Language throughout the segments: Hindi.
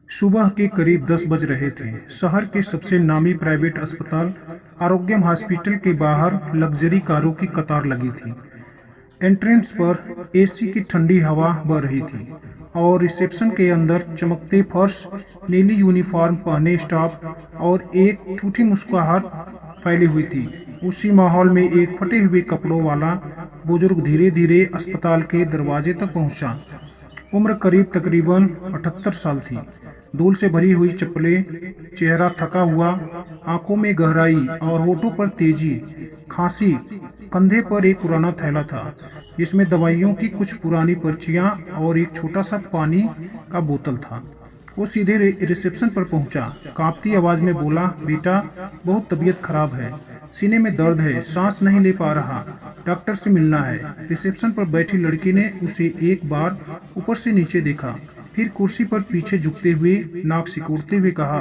सुबह के करीब 10 बज रहे थे। शहर के सबसे नामी प्राइवेट अस्पताल आरोग्यम हॉस्पिटल के बाहर लग्जरी कारों की कतार लगी थी। एंट्रेंस पर एसी की ठंडी हवा बह रही थी और रिसेप्शन के अंदर चमकते फर्श, नीली यूनिफॉर्म पहने स्टाफ और एक झूठी मुस्कुराहट फैली हुई थी। उसी माहौल में एक फटे हुए कपड़ों वाला बुजुर्ग धीरे धीरे अस्पताल के दरवाजे तक पहुंचा। उम्र करीब तकरीबन 78 साल थी। धूल से भरी हुई चप्पलें, चेहरा थका हुआ, आंखों में गहराई और होठों पर तेजी, खांसी। कंधे पर एक पुराना थैला था जिसमें दवाइयों की कुछ पुरानी पर्चियां और एक छोटा सा पानी का बोतल था। वो सीधे रिसेप्शन पर पहुंचा। कांपती आवाज में बोला, बेटा, बहुत तबीयत खराब है, सीने में दर्द है, सांस नहीं ले पा रहा, डॉक्टर से मिलना है। रिसेप्शन पर बैठी लड़की ने उसे एक बार ऊपर से नीचे देखा, फिर कुर्सी पर पीछे झुकते हुए नाक सिकोड़ते हुए कहा,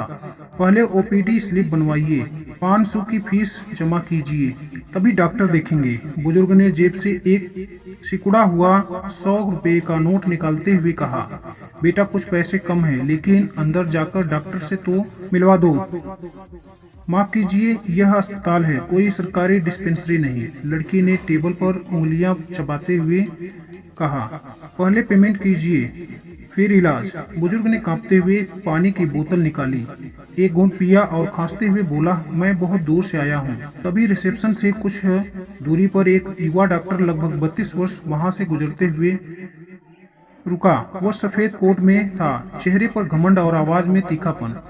पहले ओपीडी स्लिप बनवाइए, 500 की फीस जमा कीजिए, तभी डॉक्टर देखेंगे। बुजुर्ग ने जेब से एक सिकुड़ा हुआ 100 रुपए का नोट निकालते हुए कहा, बेटा, कुछ पैसे कम हैं, लेकिन अंदर जाकर डॉक्टर से तो मिलवा दो। माफ कीजिए, यह अस्पताल है, कोई सरकारी डिस्पेंसरी नहीं। लड़की ने टेबल पर उंगलियां चबाते हुए कहा, पहले पेमेंट कीजिए, फिर इलाज। बुजुर्ग ने कांपते हुए पानी की बोतल निकाली, एक घूंट पिया और खांसते हुए बोला, मैं बहुत दूर से आया हूँ। तभी रिसेप्शन से कुछ दूरी पर एक युवा डॉक्टर लगभग 32 वर्ष वहां से गुजरते हुए रुका। वह सफेद कोट में था, चेहरे पर घमंड और आवाज में तीखापन।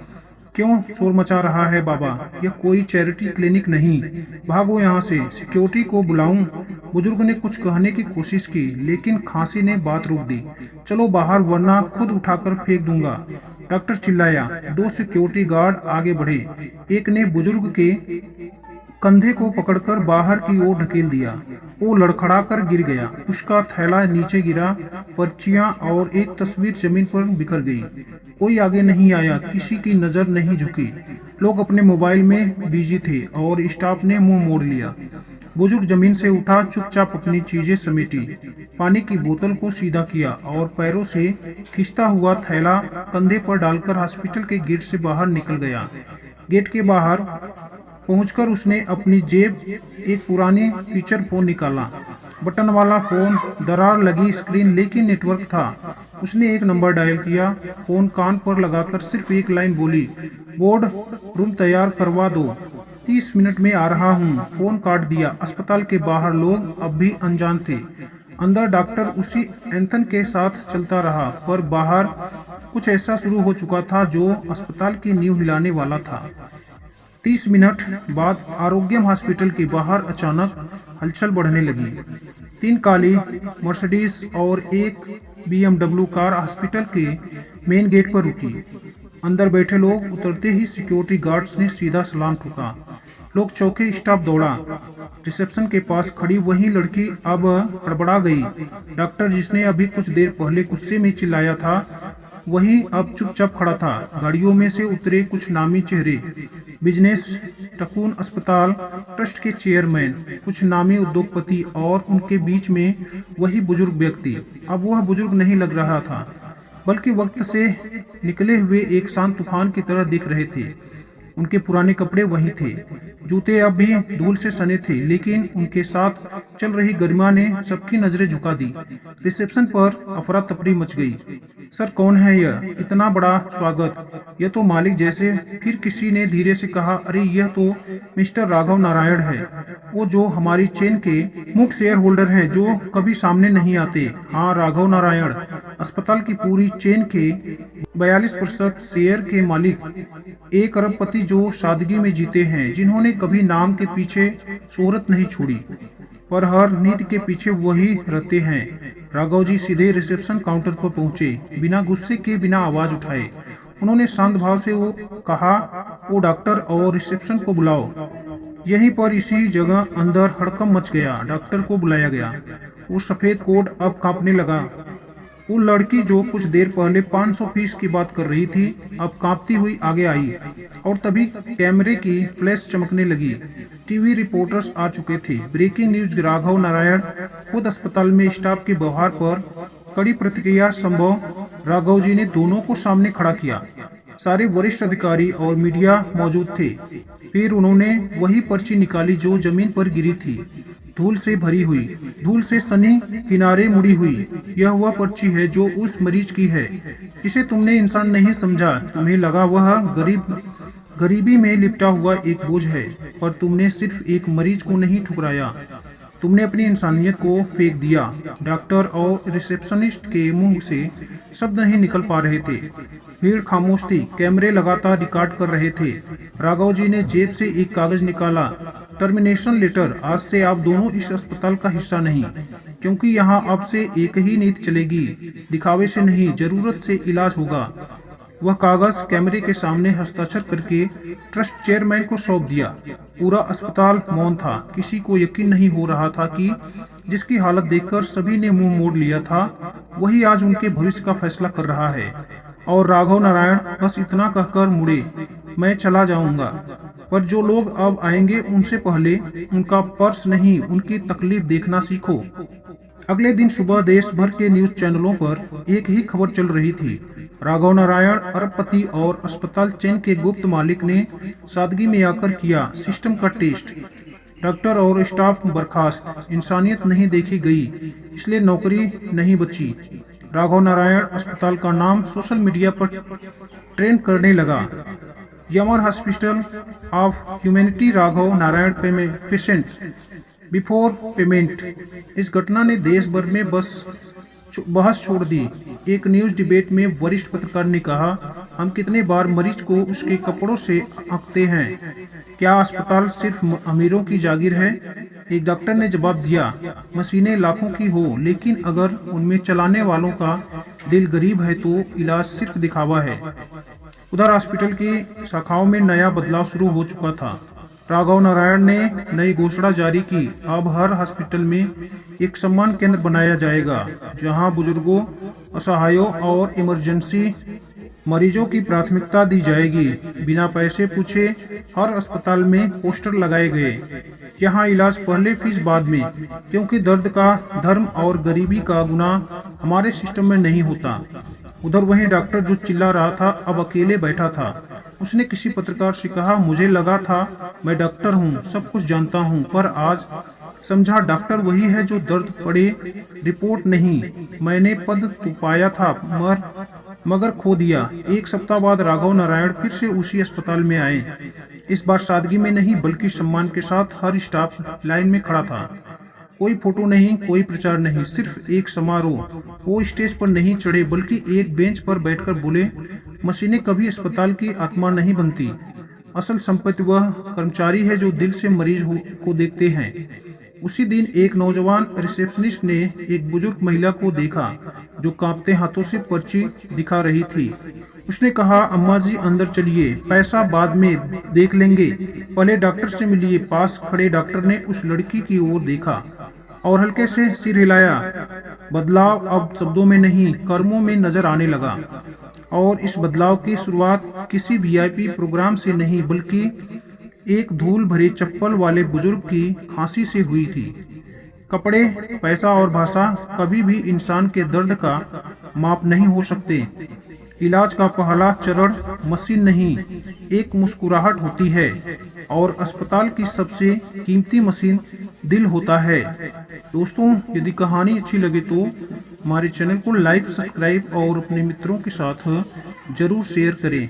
क्यों शोर मचा रहा है बाबा? यह कोई चैरिटी क्लिनिक नहीं, भागो यहाँ से, सिक्योरिटी को बुलाऊं? बुजुर्ग ने कुछ कहने की कोशिश की, लेकिन खांसी ने बात रोक दी। चलो बाहर, वरना खुद उठाकर फेंक दूंगा, डॉक्टर चिल्लाया। 2 सिक्योरिटी गार्ड आगे बढ़े। एक ने बुजुर्ग के कंधे को पकड़कर बाहर की ओर ढकेल दिया। वो लड़खड़ाकर गिर गया, उसका थैला नीचे गिरा, पर्चियां और एक तस्वीर जमीन पर बिखर गई। कोई आगे नहीं आया, किसी की नजर नहीं झुकी। लोग अपने मोबाइल में बिजी थे और स्टाफ ने मुंह मोड़ लिया। बुजुर्ग जमीन से उठा, चुपचाप अपनी चीजें समेटी, पानी की बोतल को सीधा किया और पैरों से खिंचता हुआ थैला कंधे पर डालकर हॉस्पिटल के गेट से बाहर निकल गया। गेट के बाहर पहुंचकर उसने अपनी जेब एक पुरानी फीचर फोन निकाला। बटन वाला फोन, दरार लगी स्क्रीन, लेकिन नेटवर्क था। उसने एक नंबर डायल किया, फोन कान पर लगाकर सिर्फ एक लाइन बोली, बोर्ड रूम तैयार करवा दो, 30 मिनट में आ रहा हूँ। फोन काट दिया। अस्पताल के बाहर लोग अब भी अनजान थे। अंदर डॉक्टर उसी एंथन के साथ चलता रहा, पर बाहर कुछ ऐसा शुरू हो चुका था जो अस्पताल की नींव हिलाने वाला था। 30 मिनट बाद आरोग्यम हॉस्पिटल के बाहर अचानक हलचल बढ़ने लगी। 3 काली मर्सिडीज और एक BMW कार हॉस्पिटल के मेन गेट पर रुकी। अंदर बैठे लोग उतरते ही सिक्योरिटी गार्ड्स ने सीधा सलाम ठोका। लोग चौके, स्टाफ दौड़ा। रिसेप्शन के पास खड़ी वही लड़की अब हड़बड़ा गई। डॉक्टर, जिसने अभी कुछ देर पहले गुस्से में चिल्लाया था, वही अब चुपचाप खड़ा था। गाड़ियों में से उतरे कुछ नामी चेहरे, बिजनेस टकून, अस्पताल ट्रस्ट के चेयरमैन, कुछ नामी उद्योगपति और उनके बीच में वही बुजुर्ग व्यक्ति। अब वह बुजुर्ग नहीं लग रहा था, बल्कि वक्त से निकले हुए एक शांत तूफान की तरह दिख रहे थे। उनके पुराने कपड़े वही थे, जूते अब भी धूल से सने थे, लेकिन उनके साथ चल रही गरिमा ने सबकी नजरें झुका दी। रिसेप्शन पर अफरा तफरी मच गई। सर, कौन है यह? इतना बड़ा स्वागत, यह तो मालिक जैसे। फिर किसी ने धीरे से कहा, अरे यह तो मिस्टर राघव नारायण है, वो जो हमारी चेन के मुख्य शेयर होल्डर हैं, जो कभी सामने नहीं आते। हाँ, राघव नारायण, अस्पताल की पूरी चेन के 42% शेयर के मालिक, एक अरबपति जो सादगी में जीते हैं, जिन्होंने कभी नाम के पीछे शोहरत नहीं छोड़ी, पर हर नीति के पीछे वही रहते हैं। राघव जी सीधे रिसेप्शन काउंटर पर पहुंचे, बिना गुस्से के, बिना आवाज उठाए। उन्होंने शांत भाव से वो कहा, वो डॉक्टर और रिसेप्शन को बुलाओ। यहीं पर इसी जगह अंदर हड़कंप मच गया। डॉक्टर को बुलाया गया। वो सफेद कोट अब कांपने लगा। वो लड़की जो कुछ देर पहले 500 फीस की बात कर रही थी, अब कांपती हुई आगे आई और तभी कैमरे की फ्लैश चमकने लगी। टीवी रिपोर्टर्स आ चुके थे। ब्रेकिंग न्यूज, राघव नारायण खुद अस्पताल में स्टाफ के व्यवहार पर कड़ी प्रतिक्रिया संभव राघव जी ने दोनों को सामने खड़ा किया। सारे वरिष्ठ अधिकारी और मीडिया मौजूद थे। फिर उन्होंने वही पर्ची निकाली जो जमीन पर गिरी थी, धूल से भरी हुई, धूल से सनी किनारे मुड़ी हुई। यह वह पर्ची है जो उस मरीज की है जिसे तुमने इंसान नहीं समझा। तुम्हें लगा वह गरीबी में लिपटा हुआ एक बोझ है, पर तुमने सिर्फ एक मरीज को नहीं ठुकराया, तुमने अपनी इंसानियत को फेंक दिया। डॉक्टर और रिसेप्शनिस्ट के मुंह से शब्द नहीं निकल पा रहे थे। भीड़ खामोश थी। कैमरे लगातार रिकॉर्ड कर रहे थे। राघव जी ने जेब से एक कागज निकाला। Termination letter. आज से आप दोनों इस अस्पताल का हिस्सा नहीं, क्योंकि यहाँ अब से एक ही नीति चलेगी, दिखावे से नहीं, जरूरत से इलाज होगा। वह कागज कैमरे के सामने हस्ताक्षर करके ट्रस्ट चेयरमैन को सौंप दिया। पूरा अस्पताल मौन था। किसी को यकीन नहीं हो रहा था कि जिसकी हालत देखकर सभी ने मुंह मोड़ लिया था, वही आज उनके भविष्य का फैसला कर रहा है। और राघव नारायण बस इतना कहकर मुड़े, मैं चला जाऊंगा, पर जो लोग अब आएंगे उनसे पहले उनका पर्स नहीं, उनकी तकलीफ देखना सीखो। अगले दिन सुबह देश भर के न्यूज चैनलों पर एक ही खबर चल रही थी। राघव नारायण अरबपति और अस्पताल चेन के गुप्त मालिक ने सादगी में आकर किया सिस्टम का टेस्ट। डॉक्टर और स्टाफ बर्खास्त। इंसानियत नहीं देखी गई, इसलिए नौकरी नहीं बची। राघव नारायण अस्पताल का नाम सोशल मीडिया पर ट्रेंड करने लगा। यमर hospital of humanity, Raghav Narayan patient before payment. इस घटना ने देश भर में बहस छोड़ दी। एक न्यूज डिबेट में वरिष्ठ पत्रकार ने कहा, हम कितने बार मरीज को उसके कपड़ों से आंकते हैं, क्या अस्पताल सिर्फ अमीरों की जागीर है? एक डॉक्टर ने जवाब दिया, मशीनें लाखों की हो, लेकिन अगर उनमें चलाने वालों का दिल गरीब है तो इलाज सिर्फ दिखावा है। उधर हॉस्पिटल की शाखाओं में नया बदलाव शुरू हो चुका था। राघव नारायण ने नई घोषणा जारी की। अब हर हॉस्पिटल में एक सम्मान केंद्र बनाया जाएगा, जहां बुजुर्गों, असहायों और इमरजेंसी मरीजों की प्राथमिकता दी जाएगी। बिना पैसे पूछे हर अस्पताल में पोस्टर लगाए गए, यहाँ इलाज पहले फीस बाद में, क्योंकि दर्द का धर्म और गरीबी का गुनाह हमारे सिस्टम में नहीं होता। उधर वहीं डॉक्टर जो चिल्ला रहा था अब अकेले बैठा था। उसने किसी पत्रकार से कहा, मुझे लगा था मैं डॉक्टर हूँ, सब कुछ जानता हूँ, पर आज समझा डॉक्टर वही है जो दर्द पड़े रिपोर्ट नहीं। मैंने पद तो पाया था मगर खो दिया। एक सप्ताह बाद राघव नारायण फिर से उसी अस्पताल में आए। इस बार सादगी में नहीं बल्कि सम्मान के साथ। हर स्टाफ लाइन में खड़ा था। कोई फोटो नहीं, कोई प्रचार नहीं, सिर्फ एक समारोह। वो स्टेज पर नहीं चढ़े बल्कि एक बेंच पर बैठकर बोले, मशीनें कभी अस्पताल की आत्मा नहीं बनती। असल संपत्ति वह कर्मचारी है जो दिल से मरीज को देखते हैं। उसी दिन एक नौजवान रिसेप्शनिस्ट ने एक बुजुर्ग महिला को देखा जो कांपते हाथों से पर्ची दिखा रही थी। उसने कहा, अम्मा जी अंदर चलिए, पैसा बाद में देख लेंगे, पहले डॉक्टर से मिलिए। पास खड़े डॉक्टर ने उस लड़की की ओर देखा और हल्के से सिर हिलाया। बदलाव अब शब्दों में नहीं, कर्मों में नजर आने लगा। और इस बदलाव की शुरुआत किसी वीआईपी प्रोग्राम से नहीं बल्कि एक धूल भरे चप्पल वाले बुजुर्ग की खांसी से हुई थी। कपड़े, पैसा और भाषा कभी भी इंसान के दर्द का माप नहीं हो सकते। इलाज का पहला चरण मशीन नहीं, एक मुस्कुराहट होती है, और अस्पताल की सबसे कीमती मशीन दिल होता है। दोस्तों, यदि कहानी अच्छी लगे तो हमारे चैनल को लाइक, सब्सक्राइब और अपने मित्रों के साथ जरूर शेयर करें।